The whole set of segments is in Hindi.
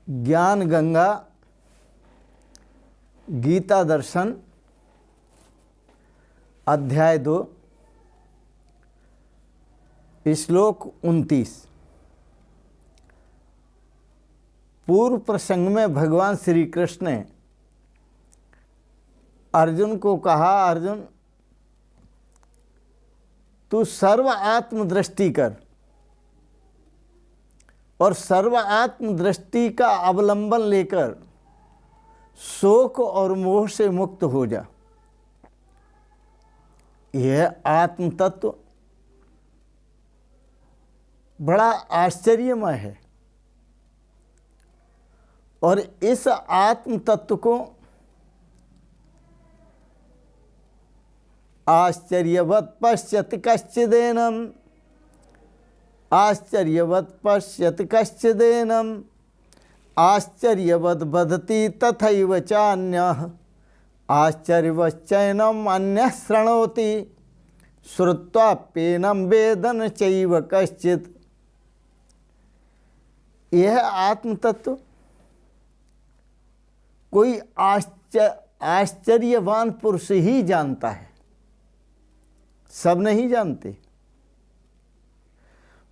ज्ञान गंगा गीता दर्शन अध्याय 2 श्लोक 29। पूर्व प्रसंग में भगवान श्री कृष्ण ने अर्जुन को कहा, अर्जुन तू सर्व आत्मदृष्टि कर और सर्व आत्मदृष्टि का अवलंबन लेकर शोक और मोह से मुक्त हो जा। यह आत्म तत्व बड़ा आश्चर्यमय है और इस आत्म तत्व को आश्चर्यवत् पश्यति कश्चिदेनम्, आश्चर्यवत् पश्यति कश्चिदेनम्, आश्चर्यवद् वदति तथैव चान्यः, आश्चर्यवच्चैनम् अन्यः शृणोति, श्रुत्वाप्येनं वेदन चैव कश्चित्। यह आत्म तत्व कोई आश्चर्यवान पुरुष ही जानता है, सब नहीं जानते।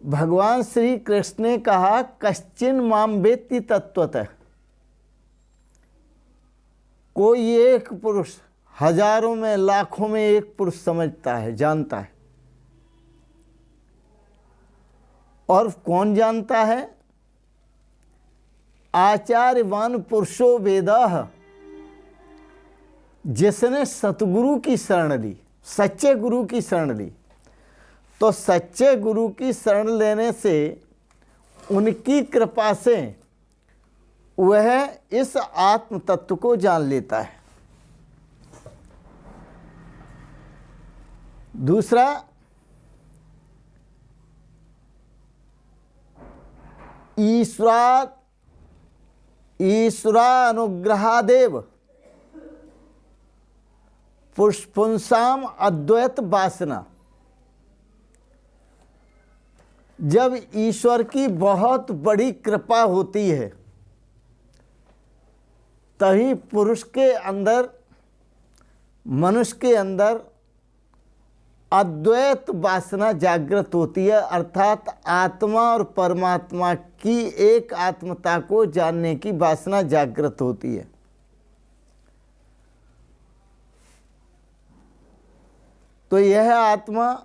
भगवान श्री कृष्ण ने कहा कश्चिन माम वेत्ति तत्वतः। कोई एक पुरुष हजारों में लाखों में एक पुरुष समझता है, जानता है। और कौन जानता है? आचार्यवान पुरुषो वेदः, जिसने सतगुरु की शरण ली, सच्चे गुरु की शरण ली। तो सच्चे गुरु की शरण लेने से, उनकी कृपा से वह इस आत्म तत्व को जान लेता है। दूसरा, ईश्वरानुग्रहादेव पुष्पुंसाम अद्वैत वासना। जब ईश्वर की बहुत बड़ी कृपा होती है तभी पुरुष के अंदर, मनुष्य के अंदर अद्वैत वासना जागृत होती है, अर्थात आत्मा और परमात्मा की एक आत्मता को जानने की वासना जागृत होती है। तो यह आत्मा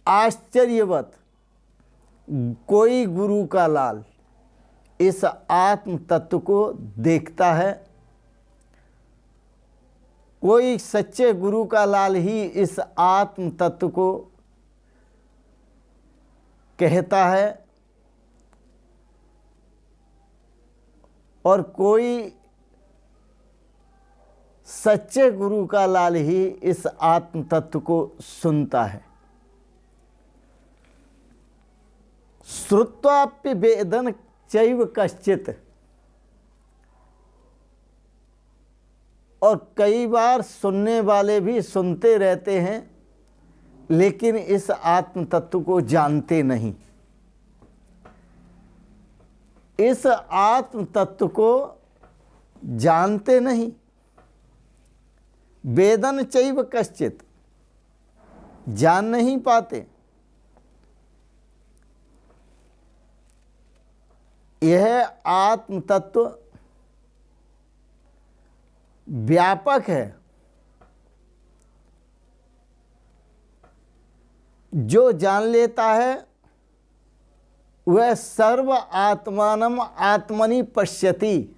आश्चर्यवत, कोई गुरु का लाल इस आत्म तत्व को देखता है, कोई सच्चे गुरु का लाल ही इस आत्म तत्व को कहता है, और कोई सच्चे गुरु का लाल ही इस आत्म तत्व को सुनता है। श्रुत्वाप्य वेदन चैव कश्चित्। और कई बार सुनने वाले भी सुनते रहते हैं लेकिन इस आत्म तत्व को जानते नहीं। इस आत्म तत्व को जानते नहीं। वेदन चैव कश्चित्, जान नहीं पाते। यह आत्म तत्व व्यापक है। जो जान लेता है वह सर्व आत्मानम आत्मनि पश्यति।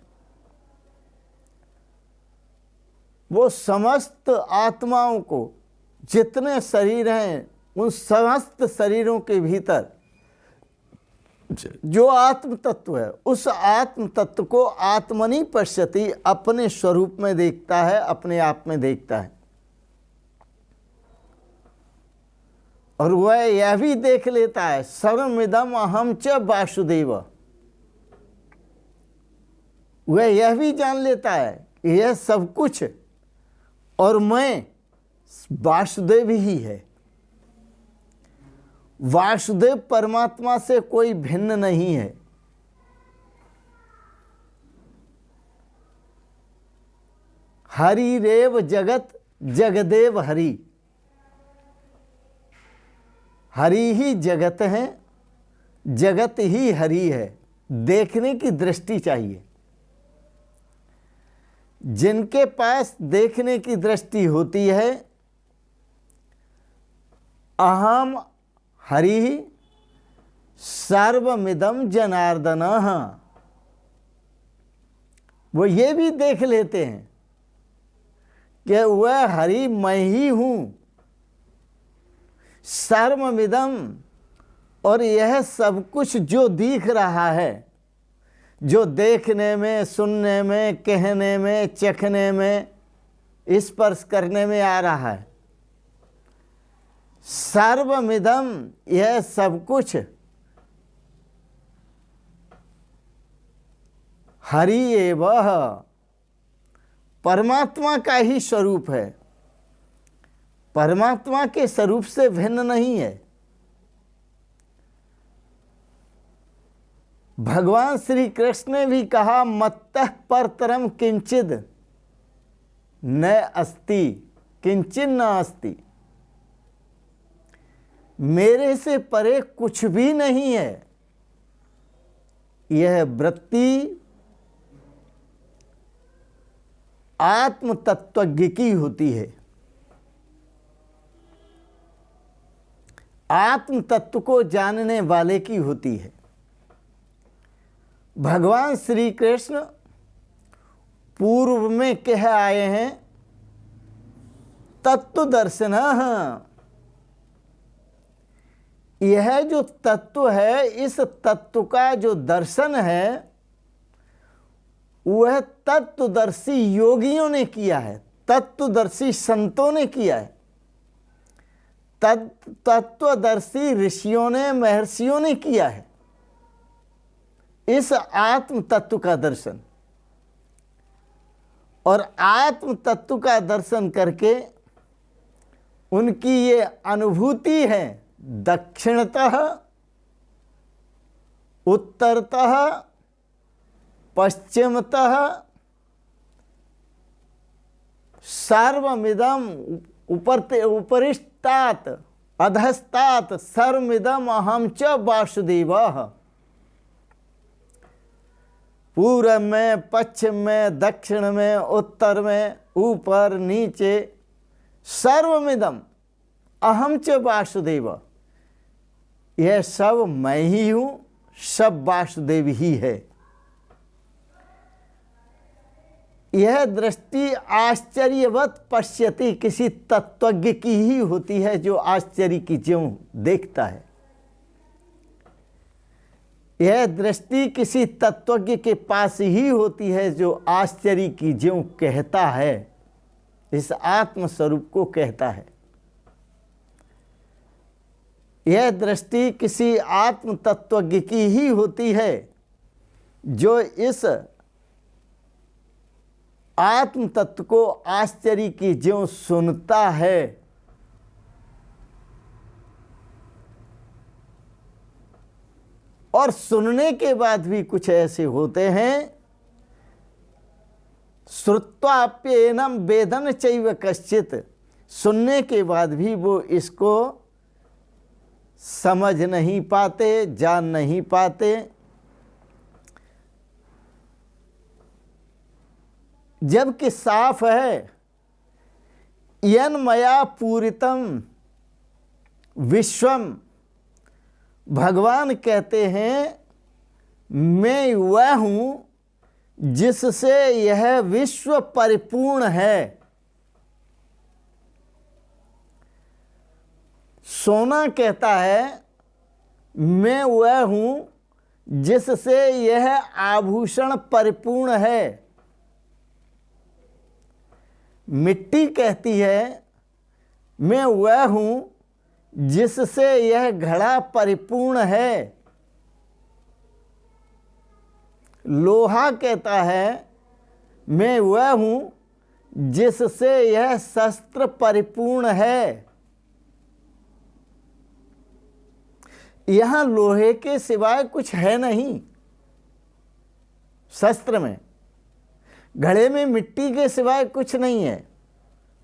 वो समस्त आत्माओं को, जितने शरीर हैं उन समस्त शरीरों के भीतर जो आत्म तत्व है, उस आत्म तत्व को आत्मनि पश्यति, अपने स्वरूप में देखता है, अपने आप में देखता है। और वह यह भी देख लेता है सर्वमिदं अहं च वासुदेव। वह यह भी जान लेता है यह सब कुछ और मैं वासुदेव ही है। वासुदेव परमात्मा से कोई भिन्न नहीं है। हरिरेव जगत जगदेव हरि। हरि ही जगत है, जगत ही हरि है। देखने की दृष्टि चाहिए। जिनके पास देखने की दृष्टि होती है, अहम हरि सर्वमिदं जनार्दनः, वो ये भी देख लेते हैं कि वह हरि मैं ही हूं, सर्वमिदं, और यह सब कुछ जो दिख रहा है, जो देखने में, सुनने में, कहने में, चखने में, स्पर्श करने में आ रहा है, सर्वमिदं, यह सब कुछ हरि एवः, परमात्मा का ही स्वरूप है, परमात्मा के स्वरूप से भिन्न नहीं है। भगवान श्री कृष्ण ने भी कहा, मत्तः परतरम किंचिद न अस्ति, किंचिन न अस्ति, मेरे से परे कुछ भी नहीं है। यह वृत्ति आत्म तत्वज्ञ की होती है। आत्म तत्व को जानने वाले की होती है। भगवान श्री कृष्ण पूर्व में कह आए हैं, तत्व दर्शन। यह जो तत्व है, इस तत्व का जो दर्शन है, वह तत्वदर्शी योगियों ने किया है, तत्वदर्शी संतों ने किया है, तत्वदर्शी ऋषियों ने, महर्षियों ने किया है इस आत्म तत्व का दर्शन। और आत्म तत्व का दर्शन करके उनकी ये अनुभूति है, दक्षिणतः, उत्तरतः, पश्चिमतः, सर्वमिदं, उपरिष्टात् अधस्तात् सर्वमिदं अहं च वासुदेवः। पूर्व में, पश्चिम में, दक्षिण में, उत्तर में, ऊपर नीचे, सर्वमिदं अहं च वासुदेव, यह सब मैं ही हूं, सब वासुदेव ही है। यह दृष्टि आश्चर्यवत पश्यति, किसी तत्वज्ञ की ही होती है जो आश्चर्य की ज्यों देखता है। यह दृष्टि किसी तत्वज्ञ के पास ही होती है जो आश्चर्य की ज्यों कहता है, इस आत्म स्वरूप को कहता है। यह दृष्टि किसी आत्म तत्वज्ञ की ही होती है जो इस आत्म तत्व को आश्चर्य की ज्यों सुनता है। और सुनने के बाद भी कुछ ऐसे होते हैं, श्रुत्वाप्येनम वेदन चैव कश्चित्, सुनने के बाद भी वो इसको समझ नहीं पाते, जान नहीं पाते। जबकि साफ है, यन मया पूरितम विश्वम, भगवान कहते हैं मैं वह हूं जिससे यह विश्व परिपूर्ण है। सोना कहता है मैं वह हूं जिससे यह आभूषण परिपूर्ण है। मिट्टी कहती है मैं वह हूं जिससे यह घड़ा परिपूर्ण है। लोहा कहता है मैं वह हूं जिससे यह शस्त्र परिपूर्ण है। यहां लोहे के सिवाय कुछ है नहीं शस्त्र में, घड़े में मिट्टी के सिवाय कुछ नहीं है,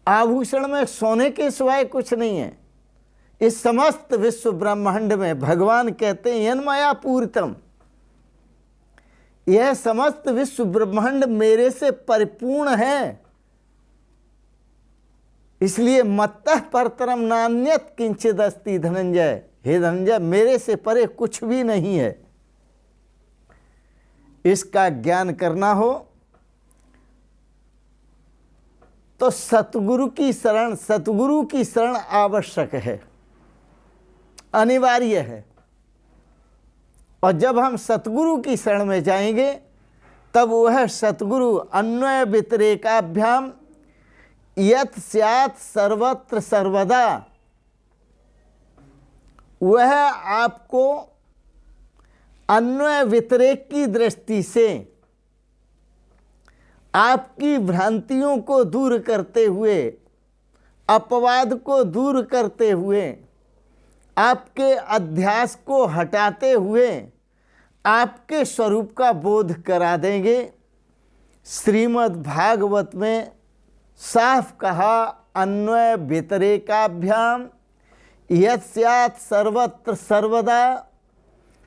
आभूषण में सोने के सिवाय कुछ नहीं है। इस समस्त विश्व ब्रह्मांड में भगवान कहते हैं यन्मया पूरितम, यह समस्त विश्व ब्रह्मांड मेरे से परिपूर्ण है। इसलिए मत्तः परतरम नान्यत किंचिद अस्ति धनंजय, हे धनंजय मेरे से परे कुछ भी नहीं है। इसका ज्ञान करना हो तो सतगुरु की शरण आवश्यक है, अनिवार्य है। और जब हम सतगुरु की शरण में जाएंगे तब वह सतगुरु अन्वय व्यतिरेकाभ्याम यत् स्यात् सर्वत्र सर्वदा, वह आपको अन्वय व्यतिरेक की दृष्टि से आपकी भ्रांतियों को दूर करते हुए, अपवाद को दूर करते हुए, आपके अध्यास को हटाते हुए आपके स्वरूप का बोध करा देंगे। श्रीमद् भागवत में साफ कहा, अन्वय व्यतिरेकाभ्याम यत् स्यात् सर्वत्र सर्वदा,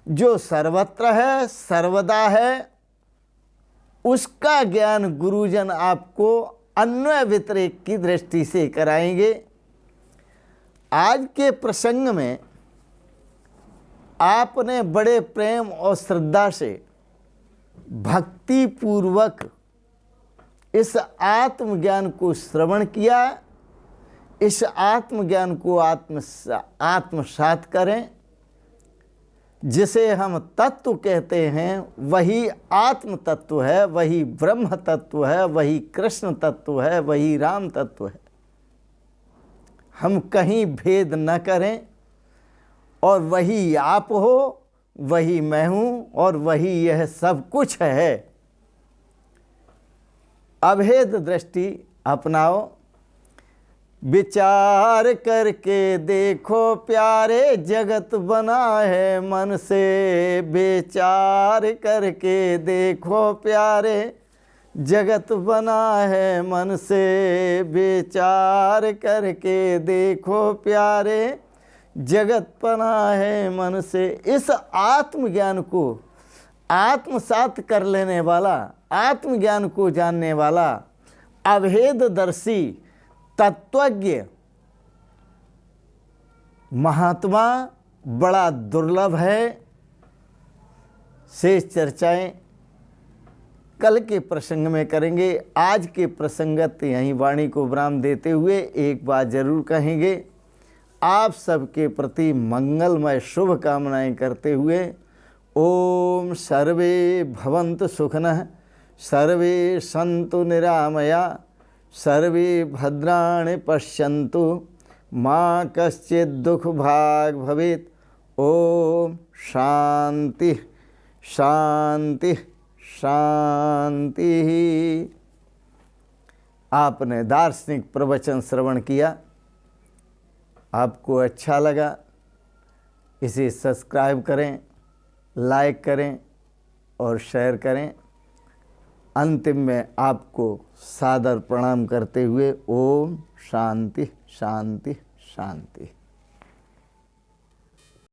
जो सर्वत्र है सर्वदा है, उसका ज्ञान गुरुजन आपको अन्वय व्यतिरेक की दृष्टि से कराएंगे। आज के प्रसंग में आपने बड़े प्रेम और श्रद्धा से भक्ति पूर्वक इस आत्मज्ञान को श्रवण किया। इस आत्मज्ञान को आत्मसात करें। जिसे हम तत्व कहते हैं वही आत्म तत्व है, वही ब्रह्म तत्व है, वही कृष्ण तत्व है, वही राम तत्व है। हम कहीं भेद न करें और वही आप हो, वही मैं हूँ और वही यह सब कुछ है। अभेद दृष्टि अपनाओ। विचार करके देखो प्यारे, जगत बना है मन से। विचार करके देखो प्यारे, जगत बना है मन से। विचार करके देखो प्यारे, जगत बना है मन से। इस आत्मज्ञान को आत्मसात कर लेने वाला, आत्मज्ञान को जानने वाला अभेददर्शी तत्वज्ञ महात्मा बड़ा दुर्लभ है। शेष चर्चाएं कल के प्रसंग में करेंगे। आज के प्रसंगत यहीं वाणी को विराम देते हुए एक बात जरूर कहेंगे। आप सबके प्रति मंगलमय शुभ कामनाएं करते हुए ओम सर्वे भवन्तु सुखिनः, सर्वे सन्तु निरामया, सर्वे भद्राणि पश्यन्तु, माँ कश्चित् दुख भाग भवेत्। ओम शांति शांति शांति। आपने दार्शनिक प्रवचन श्रवण किया, आपको अच्छा लगा, इसे सब्सक्राइब करें, लाइक करें और शेयर करें। अंतिम में आपको सादर प्रणाम करते हुए ओम शांति शांति शांति।